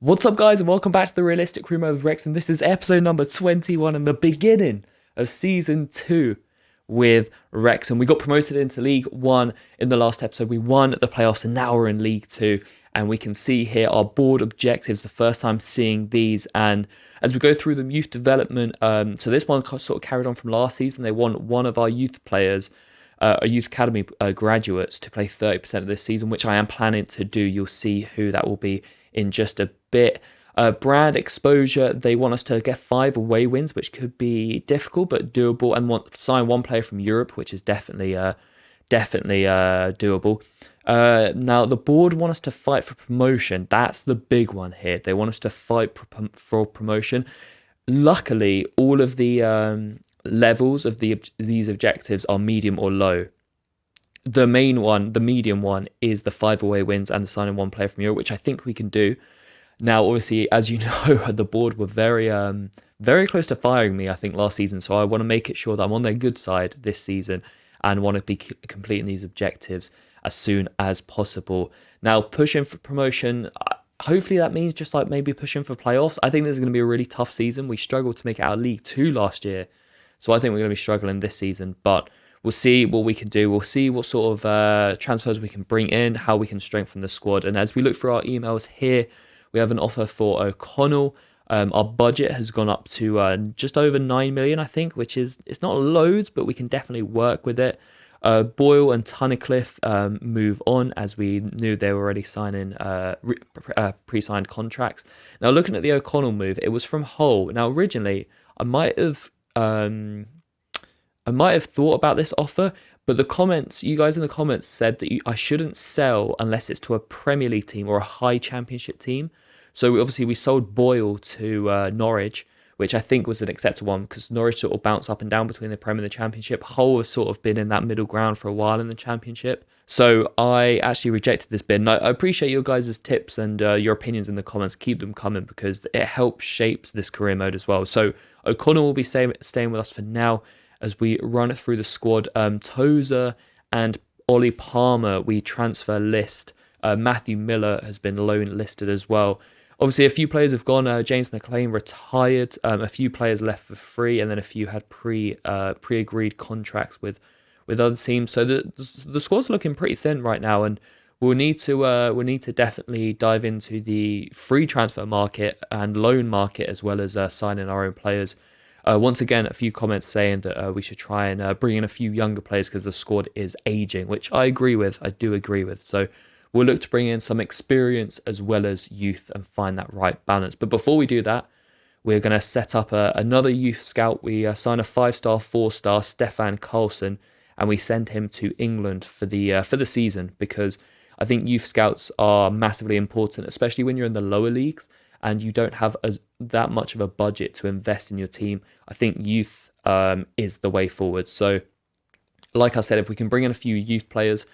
What's up, guys, and welcome back to the Realistic Room of Wrexham. This is episode number 21 and the beginning of season 2 with Wrexham. We got promoted into League 1 in the last episode. We won the playoffs and now we're in League 2. And we can see here our board objectives, the first time seeing these. And as we go through the youth development, so this one sort of carried on from last season. They want one of our youth players, a youth academy graduates, to play 30% of this season, which I am planning to do. You'll see who that will be in just a bit. Brand exposure, they want us to get 5 away wins, which could be difficult but doable, and want to sign one player from Europe, which is definitely doable. Now the board want us to fight for promotion. That's the big one here. They want us to fight for promotion. Luckily, all of the levels of these objectives are medium or low. The main one, the medium one, is the 5 away wins and the signing one player from Europe, which I think we can do. Now, obviously, as you know, the board were very close to firing me, I think, last season. So I want to make it sure that I'm on their good side this season and want to be completing these objectives as soon as possible. Now, pushing for promotion, hopefully that means just like maybe pushing for playoffs. I think this is going to be a really tough season. We struggled to make it out of League 2 last year. So I think we're going to be struggling this season, but we'll see what we can do. We'll see what sort of transfers we can bring in, how we can strengthen the squad. And as we look through our emails here, we have an offer for O'Connell. Our budget has gone up to just over 9 million, I think, which is, it's not loads, but we can definitely work with it. Boyle and Tunnicliffe move on, as we knew they were already signing pre-signed contracts. Now, looking at the O'Connell move, it was from Hull. Now, originally, I might have thought about this offer, but you guys in the comments said that I shouldn't sell unless it's to a Premier League team or a high Championship team. So we sold Boyle to Norwich, which I think was an acceptable one because Norwich sort of bounce up and down between the Premier and the Championship. Hull has sort of been in that middle ground for a while in the Championship. So I actually rejected this bid. And I appreciate your guys' tips and your opinions in the comments. Keep them coming because it helps shapes this career mode as well. So O'Connell will be staying with us for now as we run through the squad. Tozer and Ollie Palmer, we transfer list. Matthew Miller has been loan listed as well. Obviously, a few players have gone. James McLean retired. A few players left for free, and then a few had pre-agreed contracts with other teams. So the squad's looking pretty thin right now, and we'll need to definitely dive into the free transfer market and loan market as well as signing our own players. Once again, a few comments saying that we should try and bring in a few younger players because the squad is aging, which I agree with. I do agree with. So we'll look to bring in some experience as well as youth and find that right balance. But before we do that, we're going to set up another youth scout. We sign a 5-star, 4-star Stefan Carlson, and we send him to England for the season because I think youth scouts are massively important, especially when you're in the lower leagues and you don't have that much of a budget to invest in your team. I think youth is the way forward. So, like I said, if we can bring in a few youth players,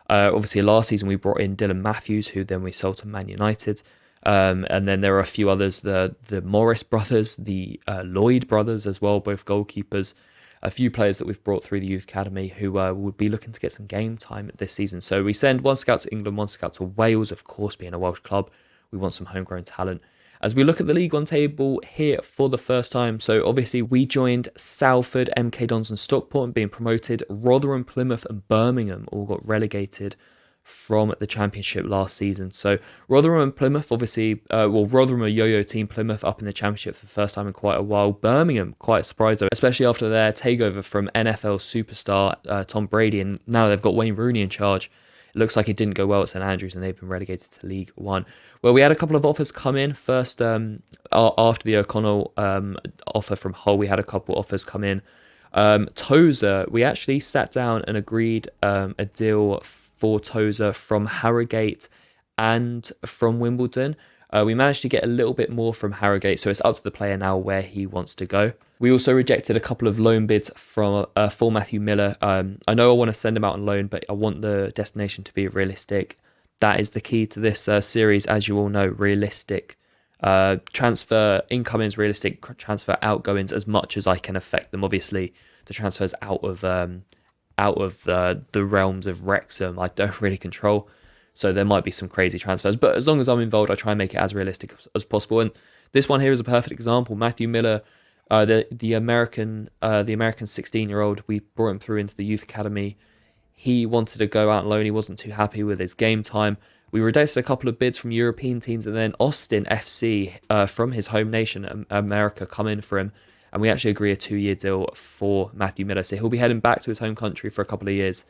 obviously last season we brought in Dylan Matthews, who then we sold to Man United. And then there are a few others, the Morris brothers, the Lloyd brothers as well, both goalkeepers. A few players that we've brought through the youth academy who would be looking to get some game time this season. So we send one scout to England, one scout to Wales, of course, being a Welsh club. We want some homegrown talent. As we look at the League One table here for the first time, so obviously we joined Salford, MK Dons and Stockport being promoted. Rotherham, Plymouth and Birmingham all got relegated from the Championship last season. So Rotherham and Plymouth, obviously, Rotherham are yo-yo team, Plymouth up in the Championship for the first time in quite a while. Birmingham, quite surprised though, especially after their takeover from NFL superstar Tom Brady, and now they've got Wayne Rooney in charge. It looks like it didn't go well at St Andrews and they've been relegated to League One. Well, we had a couple of offers come in. First, after the O'Connell offer from Hull, we had a couple of offers come in. Tozer, we actually sat down and agreed a deal for Tozer from Harrogate and from Wimbledon. We managed to get a little bit more from Harrogate, so it's up to the player now where he wants to go. We also rejected a couple of loan bids for Matthew Miller. I know I want to send him out on loan, but I want the destination to be realistic. That is the key to this series, as you all know, realistic. Transfer incomings, realistic transfer outgoings, as much as I can affect them. Obviously, the transfers out of the realms of Wrexham, I don't really control. So there might be some crazy transfers, but as long as I'm involved, I try and make it as realistic as possible. And this one here is a perfect example. Matthew Miller, the American 16-year-old, we brought him through into the youth academy. He wanted to go out on loan. He wasn't too happy with his game time. We rejected a couple of bids from European teams, and then Austin FC from his home nation, America, come in for him. And we actually agree a 2-year deal for Matthew Miller. So he'll be heading back to his home country for a couple of years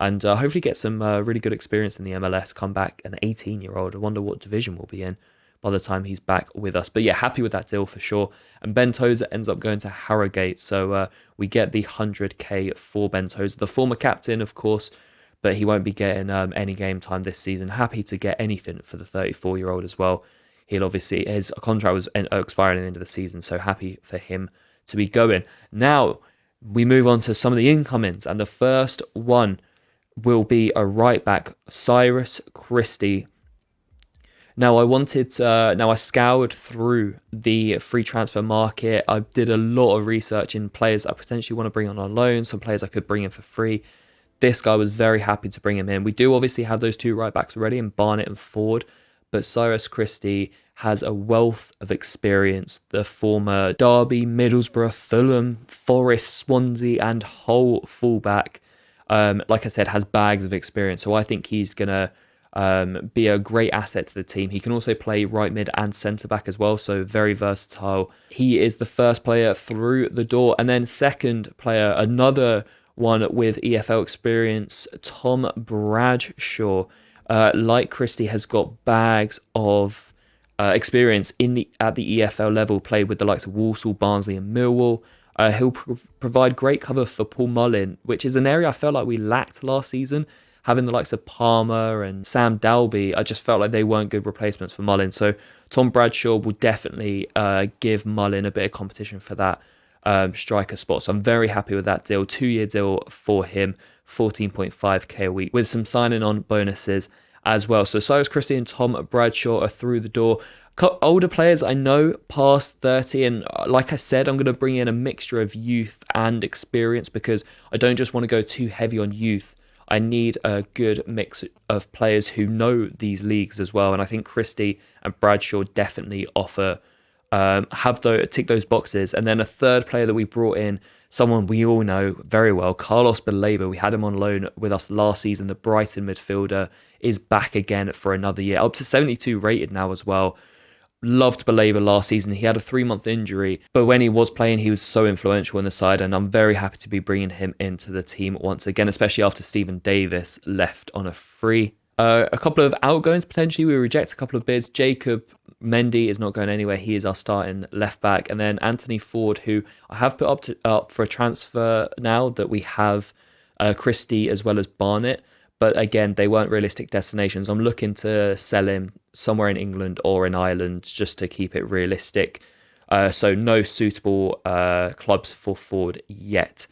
and hopefully get some really good experience in the MLS. Come back an 18-year-old. I wonder what division we'll be in by the time he's back with us. But yeah, happy with that deal for sure. And Ben Tozer ends up going to Harrogate. So we get the 100k for Ben Tozer, the former captain, of course, but he won't be getting any game time this season. Happy to get anything for the 34-year-old as well. He'll obviously, his contract was expiring at the end of the season, so happy for him to be going. Now, we move on to some of the incomings, and the first one will be a right back, Cyrus Christie. Now, I scoured through the free transfer market. I did a lot of research in players I potentially want to bring on loan, some players I could bring in for free. This guy was very happy to bring him in. We do obviously have those two right backs already in Barnett and Ford, but Cyrus Christie has a wealth of experience. The former Derby, Middlesbrough, Fulham, Forest, Swansea, and Hull fullback, like I said, has bags of experience. So I think he's going to be a great asset to the team. He can also play right mid and centre back as well, so very versatile. He is the first player through the door. And then second player, another one with EFL experience, Tom Bradshaw. Like Christie, has got bags of experience at the EFL level, played with the likes of Walsall, Barnsley and Millwall. He'll provide great cover for Paul Mullin, which is an area I felt like we lacked last season. Having the likes of Palmer and Sam Dalby, I just felt like they weren't good replacements for Mullin. So Tom Bradshaw will definitely give Mullin a bit of competition for that striker spot. So I'm very happy with that deal. 2-year deal for him, 14.5k a week with some signing on bonuses as well. So Cyrus Christie and Tom Bradshaw are through the door. Older players I know past 30, and like I said, I'm going to bring in a mixture of youth and experience because I don't just want to go too heavy on youth. I need a good mix of players who know these leagues as well, and I think Christie and Bradshaw definitely offer tick those boxes. And then a third player that we brought in, someone we all know very well, Carlos Baleba. We had him on loan with us last season. The Brighton midfielder is back again for another year, up to 72 rated now as well. Loved Baleba last season. He had a 3-month injury, but when he was playing, he was so influential in the side, and I'm very happy to be bringing him into the team once again, especially after Stephen Davis left on a free. A couple of outgoings potentially. We reject a couple of bids. Jacob Mendy is not going anywhere. He is our starting left back, and then Anthony Ford, who I have put up for a transfer now that we have Christie as well as Barnett. But again, they weren't realistic destinations. I'm looking to sell him somewhere in England or in Ireland just to keep it realistic. So no suitable clubs for Ford yet.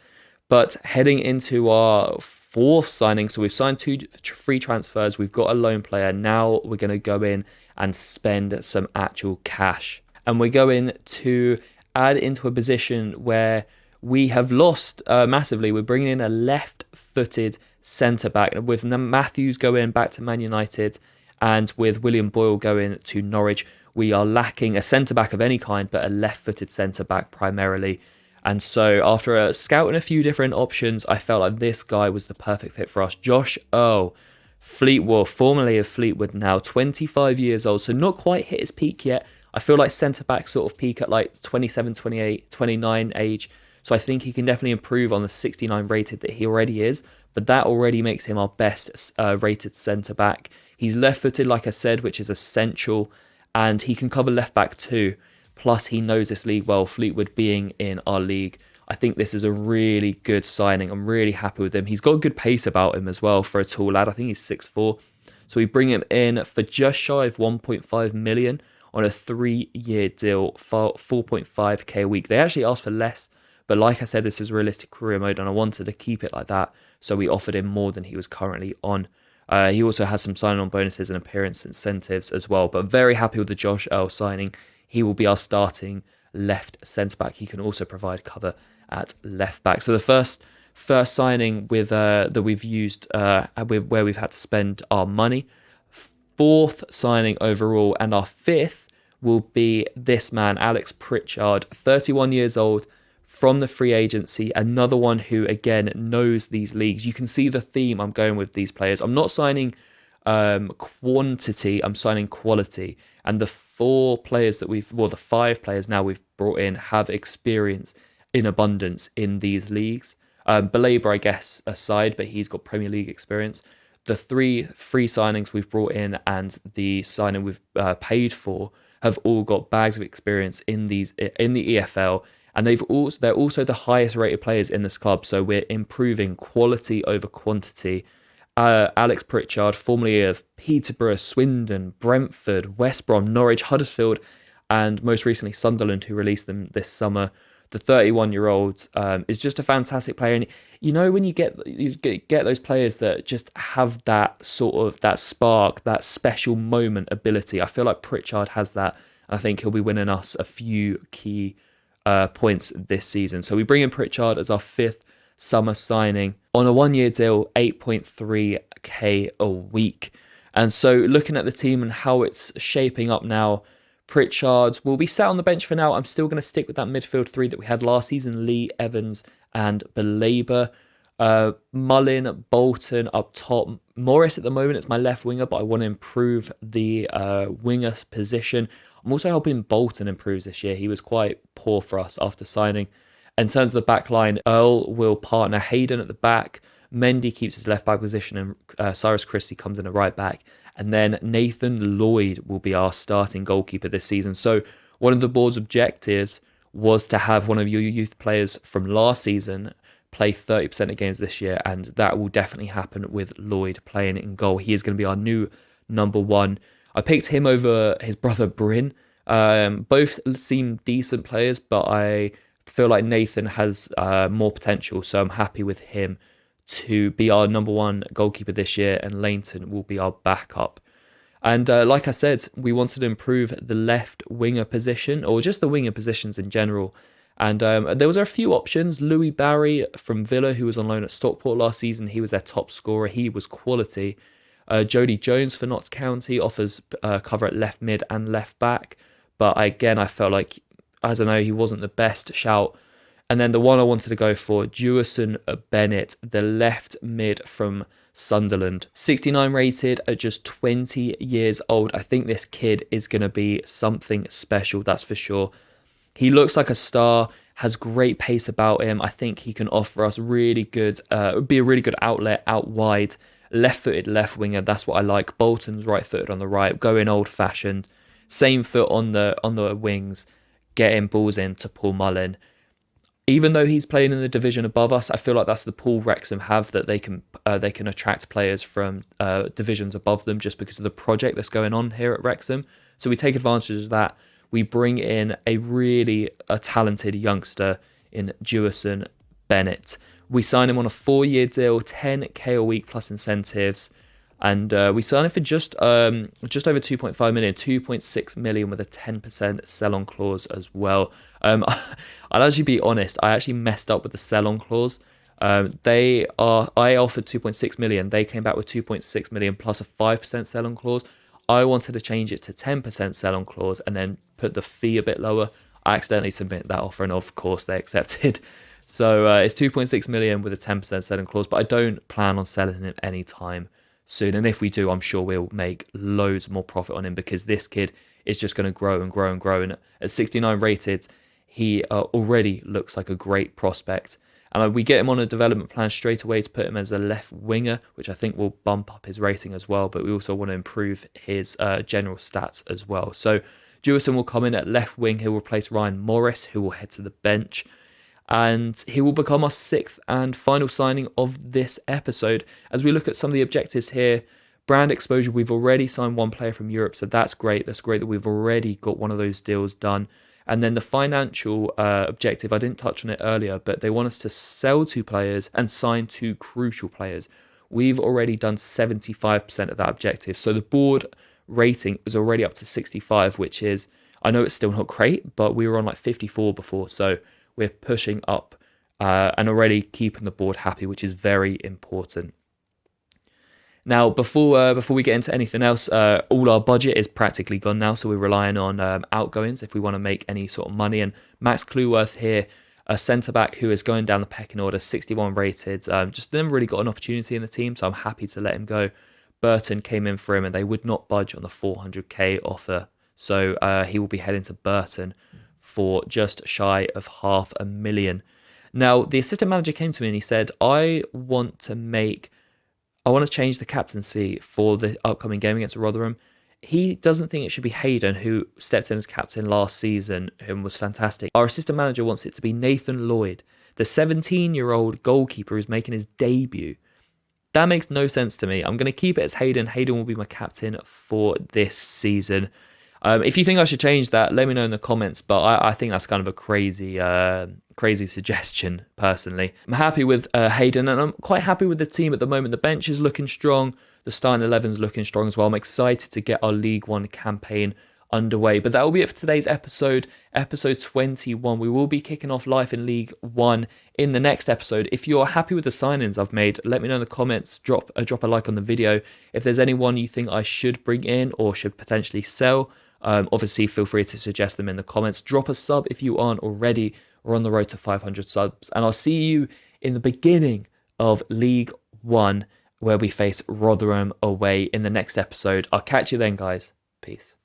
But heading into our fourth signing, so we've signed 2 free transfers. We've got a loan player. Now we're going to go in and spend some actual cash. And we're going to add into a position where we have lost massively. We're bringing in a left-footed centre-back with Matthews going back to Man United and with William Boyle going to Norwich. We are lacking a centre-back of any kind, but a left-footed centre-back primarily. And so after scouting a few different options, I felt like this guy was the perfect fit for us. Josh Earl, Fleetwood, formerly of Fleetwood now, 25 years old, so not quite hit his peak yet. I feel like centre-back sort of peak at like 27, 28, 29 age. So I think he can definitely improve on the 69 rated that he already is, but that already makes him our best rated centre-back. He's left-footed, like I said, which is essential, and he can cover left-back too. Plus, he knows this league well, Fleetwood being in our league. I think this is a really good signing. I'm really happy with him. He's got good pace about him as well for a tall lad. I think he's 6'4". So we bring him in for just shy of 1.5 million on a 3-year deal for 4.5k a week. They actually asked for less, but like I said, this is realistic career mode, and I wanted to keep it like that. So we offered him more than he was currently on. He also has some sign-on bonuses and appearance incentives as well. But very happy with the Josh Earl signing. He will be our starting left centre-back. He can also provide cover at left-back. So the first signing with that we've used where we've had to spend our money. fourth signing overall, and our fifth will be this man, Alex Pritchard, 31 years old, from the free agency. Another one who, again, knows these leagues. You can see the theme I'm going with these players. I'm not signing quantity, I'm signing quality. And the the 5 players now we've brought in have experience in abundance in these leagues. Belabor, I guess, aside, but he's got Premier League experience. The 3 free signings we've brought in and the signing we've paid for have all got bags of experience in the EFL, and they're also the highest rated players in this club. So we're improving quality over quantity. Alex Pritchard, formerly of Peterborough, Swindon, Brentford, West Brom, Norwich, Huddersfield, and most recently Sunderland, who released them this summer. The 31-year-old is just a fantastic player, and when you get those players that just have that sort of that spark, that special moment ability. I feel like Pritchard has that. I think he'll be winning us a few key points this season. So we bring in Pritchard as our 5th summer signing on a 1-year deal, 8.3k a week. And so looking at the team and how it's shaping up now, Pritchard will be sat on the bench for now. I'm still going to stick with that midfield 3 that we had last season: Lee, Evans, and Belabor. Mullin, Bolton up top. Morris at the moment is my left winger, but I want to improve the winger position. I'm also helping Bolton improve this year. He was quite poor for us after signing. In terms of the back line, Earl will partner Hayden at the back. Mendy keeps his left back position, and Cyrus Christie comes in a right back. And then Nathan Lloyd will be our starting goalkeeper this season. So one of the board's objectives was to have one of your youth players from last season play 30% of games this year, and that will definitely happen with Lloyd playing in goal. He is going to be our new number 1. I picked him over his brother Bryn. Both seem decent players, but I feel like Nathan has more potential, so I'm happy with him to be our number 1 goalkeeper this year, and Lainton will be our backup. And like I said, we wanted to improve the left winger position, or just the winger positions in general. And there was a few options. Louis Barry from Villa, who was on loan at Stockport last season, he was their top scorer. He was quality. Jody Jones for Notts County offers cover at left mid and left back. But again, I felt like, I don't know, he wasn't the best shout. And then the one I wanted to go for, Jewison Bennett, the left mid from Sunderland. 69 rated at just 20 years old. I think this kid is going to be something special, that's for sure. He looks like a star, has great pace about him. I think he can offer us really good, be a really good outlet out wide. Left-footed left winger, that's what I like. Bolton's right-footed on the right, going old-fashioned. Same foot on the wings, getting balls in to Paul Mullin. Even though he's playing in the division above us, I feel like that's the pull Wrexham have, that they can attract players from divisions above them just because of the project that's going on here at Wrexham. So we take advantage of that. We bring in a talented youngster in Jewison Bennett. We sign him on a 4-year deal, 10k a week plus incentives. And we sign him for just over 2.5 million, 2.6 million with a 10% sell-on clause as well. I'll actually be honest, I actually messed up with the sell-on clause. I offered 2.6 million. They came back with 2.6 million plus a 5% sell-on clause. I wanted to change it to 10% sell-on clause and then put the fee a bit lower. I accidentally submitted that offer, and of course they accepted. So it's 2.6 million with a 10% selling clause, but I don't plan on selling him anytime soon. And if we do, I'm sure we'll make loads more profit on him, because this kid is just going to grow and grow and grow. And at 69 rated, he already looks like a great prospect. And we get him on a development plan straight away to put him as a left winger, which I think will bump up his rating as well. But we also want to improve his general stats as well. So Jewison will come in at left wing. He'll replace Ryan Morris, who will head to the bench. And he will become our 6th and final signing of this episode. As we look at some of the objectives here, brand exposure, we've already signed 1 player from Europe, so that's great. That's great that we've already got one of those deals done. And then the financial objective, I didn't touch on it earlier, but they want us to sell 2 players and sign 2 crucial players. We've already done 75% of that objective. So the board rating is already up to 65, which is, I know it's still not great, but we were on like 54 before. So we're pushing up and already keeping the board happy, which is very important. Now, before we get into anything else, all our budget is practically gone now, so we're relying on outgoings if we want to make any sort of money. And Max Clueworth here, a centre back who is going down the pecking order, 61 rated, just never really got an opportunity in the team, so I'm happy to let him go. Burton came in for him, and they would not budge on the 400k offer, so he will be heading to Burton for just shy of £500,000. Now, the assistant manager came to me and he said, I want to change the captaincy for the upcoming game against Rotherham. He doesn't think it should be Hayden, who stepped in as captain last season and was fantastic. Our assistant manager wants it to be Nathan Lloyd, the 17-year-old goalkeeper who's making his debut. That makes no sense to me. I'm going to keep it as Hayden. Hayden will be my captain for this season. If you think I should change that, let me know in the comments. But I think that's kind of a crazy suggestion, personally. I'm happy with Hayden, and I'm quite happy with the team at the moment. The bench is looking strong. The starting 11 is looking strong as well. I'm excited to get our League One campaign underway. But that will be it for today's episode 21. We will be kicking off life in League One in the next episode. If you're happy with the signings I've made, let me know in the comments. Drop a like on the video. If there's anyone you think I should bring in or should potentially sell, obviously feel free to suggest them in the comments. Drop a sub if you aren't already. We're on the road to 500 subs, and I'll see you in the beginning of League One, where we face Rotherham away in the next episode. I'll catch you then, guys. Peace.